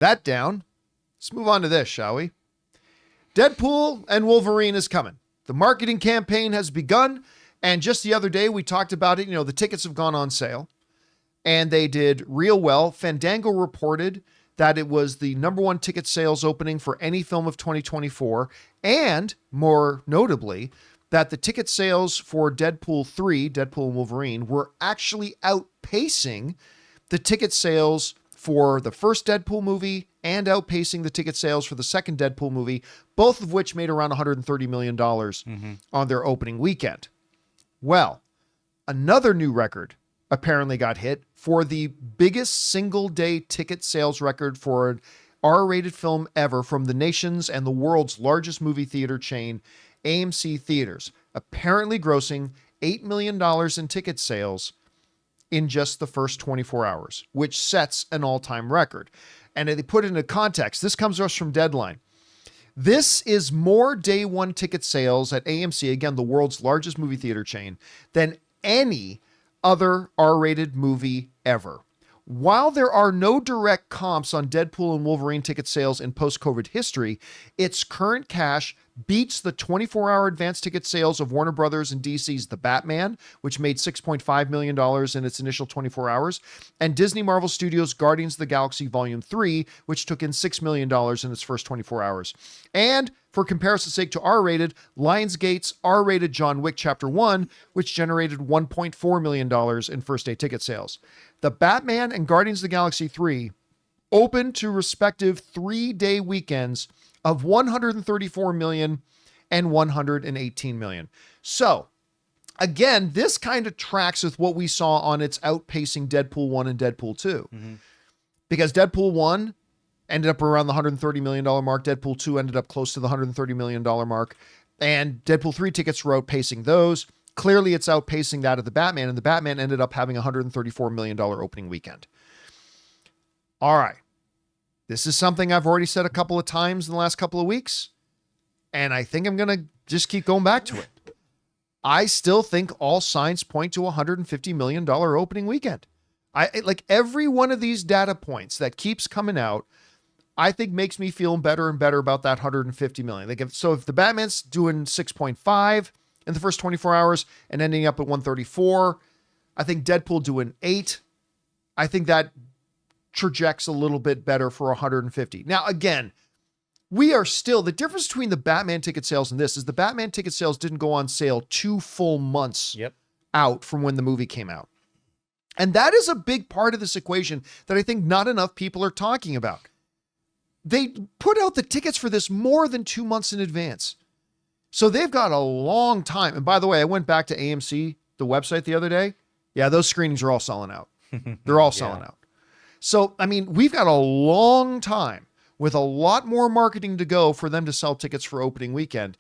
That down. Let's move on to this, shall we? Deadpool and Wolverine is coming. The marketing campaign has begun. And just the other day, we talked about it. The tickets have gone on sale and they did real well. Fandango reported that it was the number one ticket sales opening for any film of 2024. And more notably, that the ticket sales for Deadpool 3, Deadpool and Wolverine, were actually outpacing the ticket sales for the first Deadpool movie and outpacing the ticket sales for the second Deadpool movie, both of which made around $130 million on their opening weekend. Well, another new record apparently got hit for the biggest single-day ticket sales record for an R-rated film ever from the nation's and the world's largest movie theater chain, AMC Theaters, apparently grossing $8 million in ticket sales in just the first 24 hours, which sets an all-time record. And they put it into context. This comes to us from Deadline. This is more day one ticket sales at AMC, again, the world's largest movie theater chain, than any other R-rated movie ever. While there are no direct comps on Deadpool and Wolverine ticket sales in post-COVID history, its current cash beats the 24-hour advance ticket sales of Warner Brothers and DC's The Batman, which made $6.5 million in its initial 24 hours, and Disney Marvel Studios' Guardians of the Galaxy Volume 3, which took in $6 million in its first 24 hours. And for comparison's sake to R-rated, Lionsgate's R-rated John Wick Chapter 1, which generated $1.4 million in first-day ticket sales. The Batman and Guardians of the Galaxy 3 opened to respective 3-day weekends of $134 million and $118 million. So, again, this kind of tracks with what we saw on its outpacing Deadpool 1 and Deadpool 2. Because Deadpool 1 ended up around the $130 million mark. Deadpool 2 ended up close to the $130 million mark. And Deadpool 3 tickets were outpacing those. Clearly, it's outpacing that of the Batman, and the Batman ended up having a $134 million opening weekend. All right. This is something I've already said a couple of times in the last couple of weeks, and I think I'm going to just keep going back to it. I still think all signs point to a $150 million opening weekend. Like every one of these data points that keeps coming out, I think makes me feel better and better about that $150 million. Like if the Batman's doing 6.5 in the first 24 hours and ending up at 134, I think Deadpool doing 8. I think that trajects a little bit better for 150. Now, again, we are still, the difference between the Batman ticket sales and this is the Batman ticket sales didn't go on sale 2 full months out from when the movie came out. And that is a big part of this equation that I think not enough people are talking about. They put out the tickets for this more than 2 months in advance. So they've got a long time. And by the way, I went back to AMC, the website the other day. Yeah, those screenings are all selling out. They're all selling out. So, I mean, we've got a long time with a lot more marketing to go for them to sell tickets for opening weekend.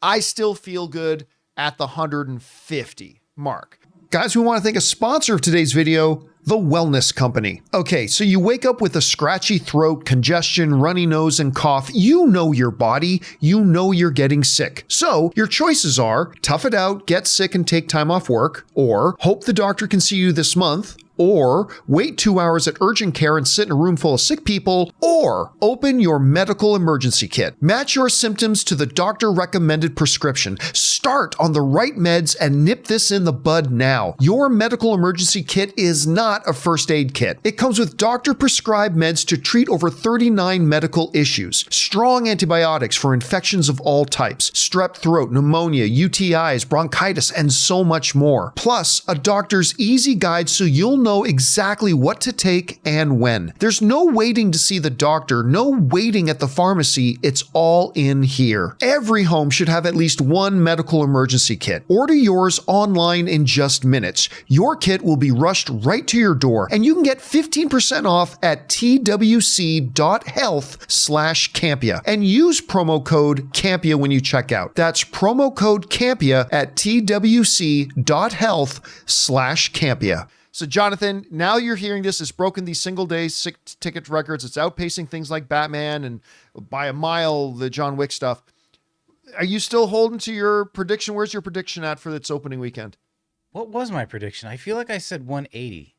I still feel good at the 150 mark. Guys, we want to thank a sponsor of today's video, The Wellness Company. Okay, so you wake up with a scratchy throat, congestion, runny nose, and cough. You know your body. You know you're getting sick. So your choices are tough it out, get sick, and take time off work, or hope the doctor can see you this month, or wait 2 hours at urgent care and sit in a room full of sick people, or open your medical emergency kit. Match your symptoms to the doctor-recommended prescription. Start on the right meds and nip this in the bud now. Your medical emergency kit is not a first aid kit. It comes with doctor-prescribed meds to treat over 39 medical issues. Strong antibiotics for infections of all types, strep throat, pneumonia, UTIs, bronchitis, and so much more. Plus, a doctor's easy guide so you'll know exactly what to take and when. There's no waiting to see the doctor, no waiting at the pharmacy. It's all in here. Every home should have at least one medical emergency kit. Order yours online in just minutes. Your kit will be rushed right to your door, and you can get 15% off at twc.health/Campea and use promo code Campea when you check out. That's promo code Campea at twc.health/Campea. So, Jonathan, now you're hearing this. It's broken these single-day ticket records. It's outpacing things like Batman and by a mile, the John Wick stuff. Are you still holding to your prediction? Where's your prediction at for its opening weekend? What was my prediction? I feel like I said 180.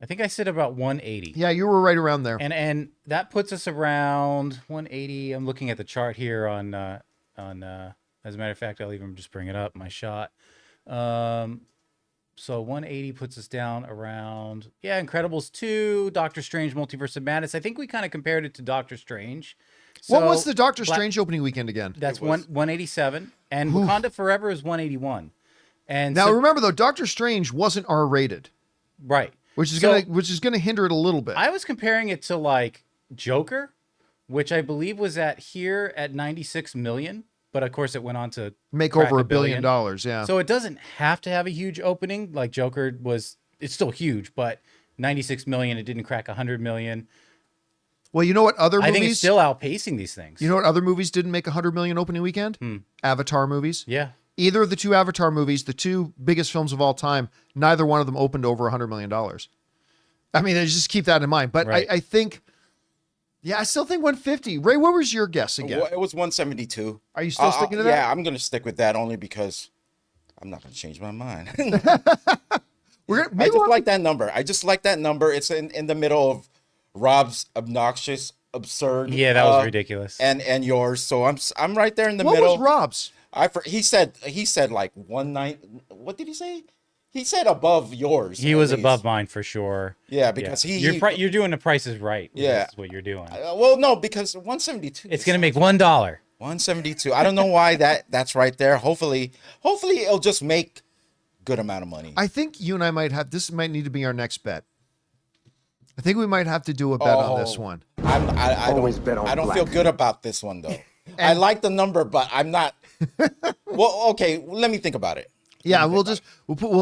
I think I said about 180. Yeah, you were right around there. And that puts us around 180. I'm looking at the chart here on as a matter of fact, I'll even just bring it up, my shot. So 180 puts us down around, Incredibles 2, Doctor Strange Multiverse of Madness. I think we kind of compared it to Doctor Strange. So what was the Doctor Strange opening weekend again? That's 187, and Wakanda Forever is 181. And now remember though, Doctor Strange wasn't R-rated. Right. Which is gonna hinder it a little bit. I was comparing it to like Joker, which I believe was at 96 million, but of course it went on to make over $1 billion. Yeah. So it doesn't have to have a huge opening like Joker was. It's still huge, but 96 million. It didn't crack 100 million. Well, you know what other movies? I think it's still outpacing these things. You know what other movies didn't make 100 million opening weekend? Avatar movies. Yeah. Either of the two Avatar movies, the two biggest films of all time, neither one of them opened over $100 million. I mean, just keep that in mind. But right. I think, I still think 150. Ray, what was your guess again? It was 172. Are you still sticking to that? Yeah, I'm going to stick with that only because I'm not going to change my mind. I just like that number. It's in the middle of Rob's obnoxious, absurd. Yeah, that was ridiculous. And yours. So I'm right there in the What middle. was Rob's? He said like 19. What did he say? He said above yours. He was above mine for sure. Yeah, because you're doing the prices right. Yeah, that's what you're doing. Well, no, because 172. It's gonna make $1. 172. I don't know why that's right there. Hopefully it'll just make good amount of money. I think you and I might need to be our next bet. I think we might have to do a bet on this one. I don't feel good about this one though. I like the number, but I'm not. Well, okay. Let me think about it. Yeah, we'll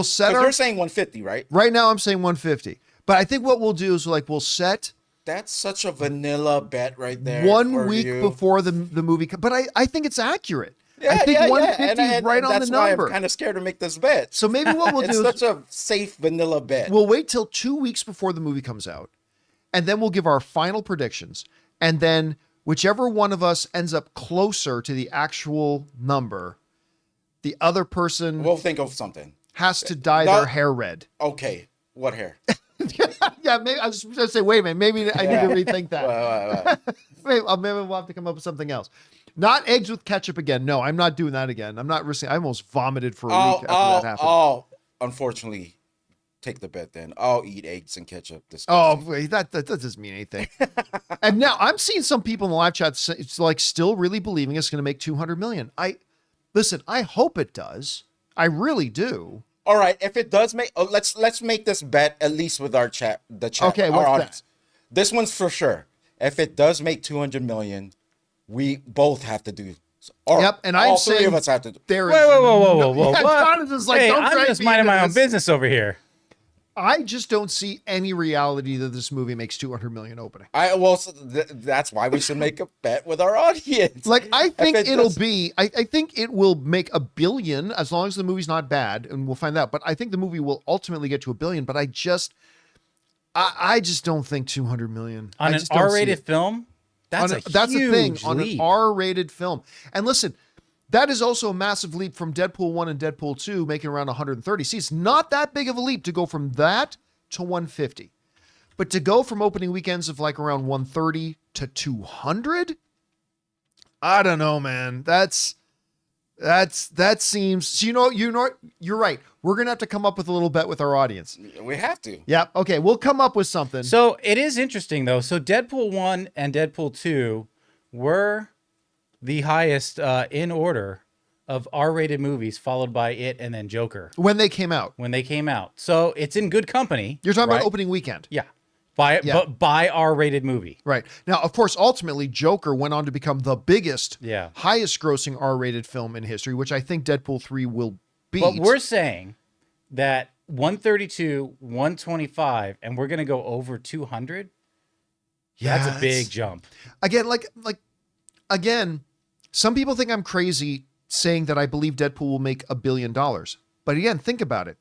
set our. You're saying 150, right? Right now, I'm saying 150. But I think what we'll do is we'll set. That's such a vanilla bet right there. 1 week before the movie, but I think it's accurate. Yeah, I think 150 is right on the number. That's why I'm kind of scared to make this bet. So maybe what we'll do is such a safe vanilla bet. We'll wait till 2 weeks before the movie comes out, and then we'll give our final predictions, and then whichever one of us ends up closer to the actual number, the other person we'll think of something. Has to dye their hair red. Okay, what hair? Yeah, maybe I was just gonna say, wait a minute, maybe I need to rethink that. Maybe we'll have to come up with something else. Not eggs with ketchup again. No, I'm not doing that again. I'm not risking. I almost vomited for a week after that happened. Unfortunately, take the bet then. I'll eat eggs and ketchup. That doesn't mean anything. And now I'm seeing some people in the live chat still really believing it's going to make 200 million. Listen, I hope it does. I really do. All right, if it does make, let's make this bet at least with our chat. The chat. Okay, what's that? This one's for sure. If it does make 200 million, we both have to do. Yep, and I'm saying all three of us have to do. Whoa! Yeah, what? Hey, I'm just minding my own business over here. I just don't see any reality that this movie makes 200 million opening. That's why we should make a bet with our audience. I think I think it will make $1 billion as long as the movie's not bad, and we'll find out. But I think the movie will ultimately get to $1 billion. But I just don't think 200 million on an R-rated film. That's the thing on leap. An R-rated film. And listen, that is also a massive leap from Deadpool 1 and Deadpool 2, making around 130. See, it's not that big of a leap to go from that to 150. But to go from opening weekends of around 130 to 200, I don't know, man. That seems, so you're right. We're going to have to come up with a little bet with our audience. We have to. Yeah. Okay. We'll come up with something. So it is interesting though. So Deadpool 1 and Deadpool 2 were the highest in order of R-rated movies, followed by It and then Joker. When they came out. So it's in good company. You're talking about opening weekend. Yeah. By R-rated movie. Right. Now, of course, ultimately, Joker went on to become the biggest, Yeah. highest grossing R-rated film in history, which I think Deadpool 3 will beat. But we're saying that 132, 125, and we're going to go over 200. Yeah, that's a big jump. Again, some people think I'm crazy saying that I believe Deadpool will make $1 billion. But again, think about it.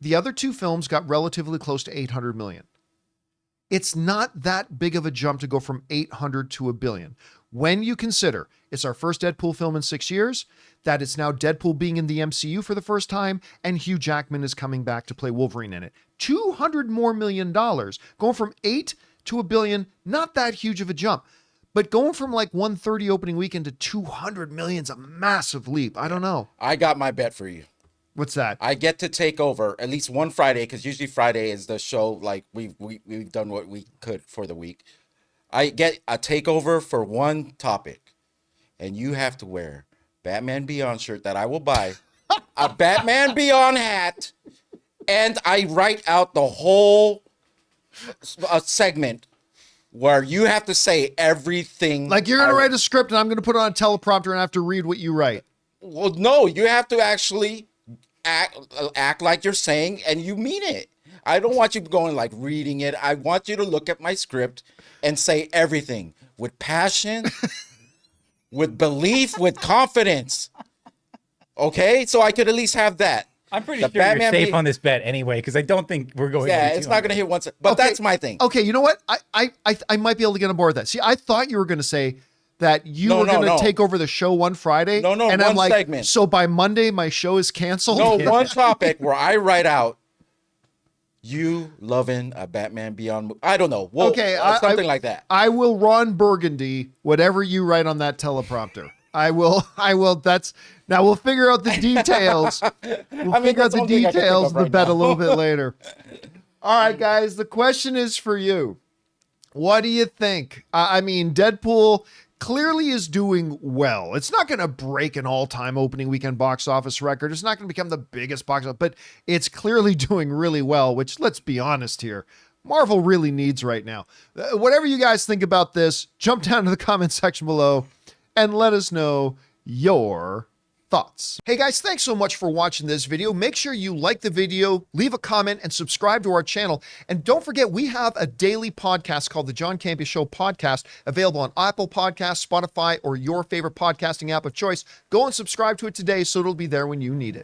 The other two films got relatively close to 800 million. It's not that big of a jump to go from 800 to $1 billion. When you consider it's our first Deadpool film in 6 years, that it's now Deadpool being in the MCU for the first time, and Hugh Jackman is coming back to play Wolverine in it. $200 more million. Going from 8 to a billion, not that huge of a jump. But going from like 130 opening weekend to 200 million is a massive leap. I don't know. I got my bet for you. What's that? I get to take over at least one Friday, because usually Friday is the show. Like we've done what we could for the week. I get a takeover for one topic, and you have to wear Batman Beyond shirt that I will buy, a Batman Beyond hat, and I write out the whole segment where you have to say everything. Like you're going to write a script and I'm going to put it on a teleprompter and I have to read what you write. Well, no, you have to actually act like you're saying and you mean it. I don't want you going like reading it. I want you to look at my script and say everything with passion, with belief, with confidence. Okay? So I could at least have that. I'm pretty sure you're safe on this bet anyway, because I don't think we're going. Yeah, it's not going to hit once. But okay, that's my thing. Okay, you know what? I might be able to get on board with that. See, I thought you were going to say that you were going to take over the show one Friday. No, and one I'm like, segment. So by Monday, my show is canceled? No, one topic where I write out you loving a Batman Beyond. I don't know. Well, okay, something like that. I will Ron Burgundy whatever you write on that teleprompter. I will. That's now we'll figure out the details. We'll figure out the details of the bet a little bit later. All right, guys, the question is for you. What do you think? I mean, Deadpool clearly is doing well. It's not going to break an all-time opening weekend box office record. It's not going to become the biggest box office, but it's clearly doing really well, which, let's be honest here, Marvel really needs right now. Whatever you guys think about this, jump down to the comment section below and let us know your thoughts. Hey guys, thanks so much for watching this video. Make sure you like the video, leave a comment, and subscribe to our channel. And don't forget, we have a daily podcast called the John Campea Show podcast, available on Apple Podcasts, Spotify, or your favorite podcasting app of choice. Go and subscribe to it today so it'll be there when you need it.